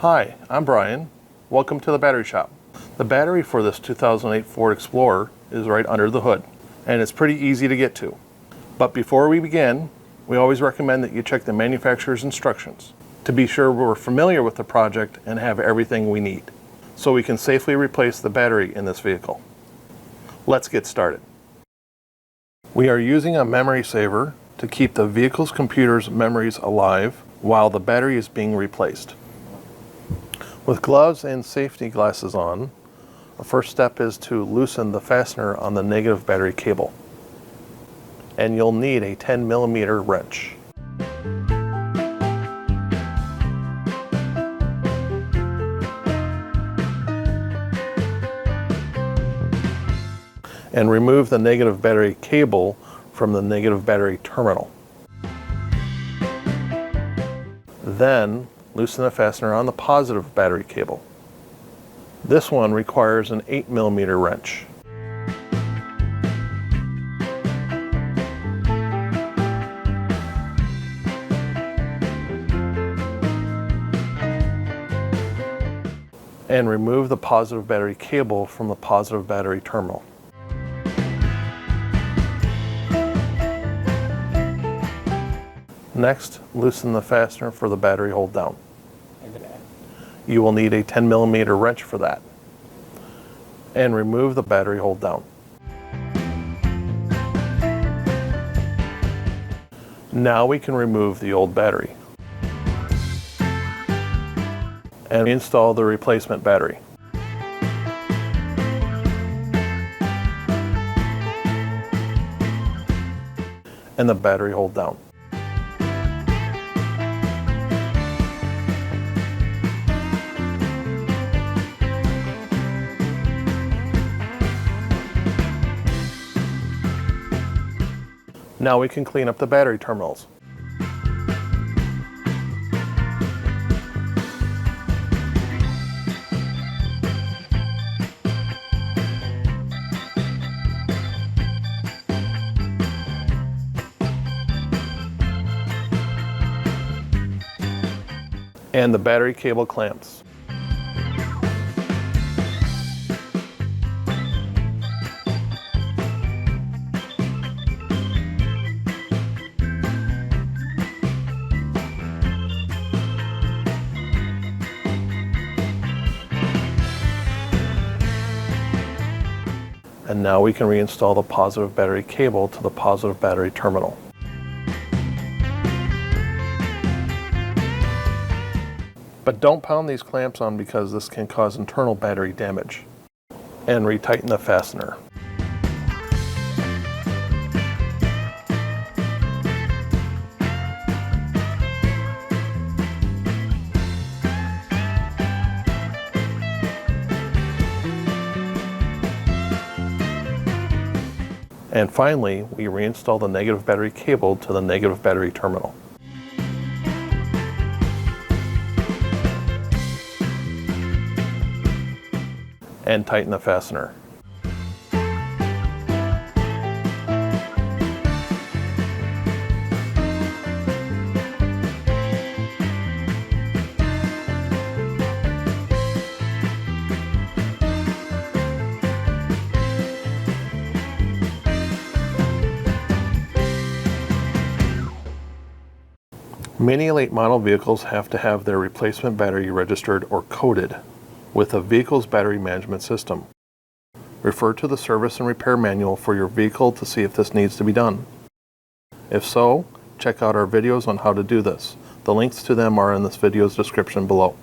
Hi, I'm Brian. Welcome to the battery shop. The battery for this 2008 Ford Explorer is right under the hood, and it's pretty easy to get to. But before we begin, we always recommend that you check the manufacturer's instructions to be sure we're familiar with the project and have everything we need, so we can safely replace the battery in this vehicle. Let's get started. We are using a memory saver to keep the vehicle's computer's memories alive while the battery is being replaced. With gloves and safety glasses on, the first step is to loosen the fastener on the negative battery cable. And you'll need a 10mm wrench. And remove the negative battery cable from the negative battery terminal. Then loosen the fastener on the positive battery cable. This one requires an 8mm wrench. And remove the positive battery cable from the positive battery terminal. Next, loosen the fastener for the battery hold down. You will need a 10mm wrench for that. And remove the battery hold down. Now we can remove the old battery and install the replacement battery. And the battery hold down. Now we can clean up the battery terminals. And the battery cable clamps. And now we can reinstall the positive battery cable to the positive battery terminal. But don't pound these clamps on because this can cause internal battery damage. And retighten the fastener. And finally, we reinstall the negative battery cable to the negative battery terminal. And tighten the fastener. Many late model vehicles have to have their replacement battery registered or coded with a vehicle's battery management system. Refer to the service and repair manual for your vehicle to see if this needs to be done. If so, check out our videos on how to do this. The links to them are in this video's description below.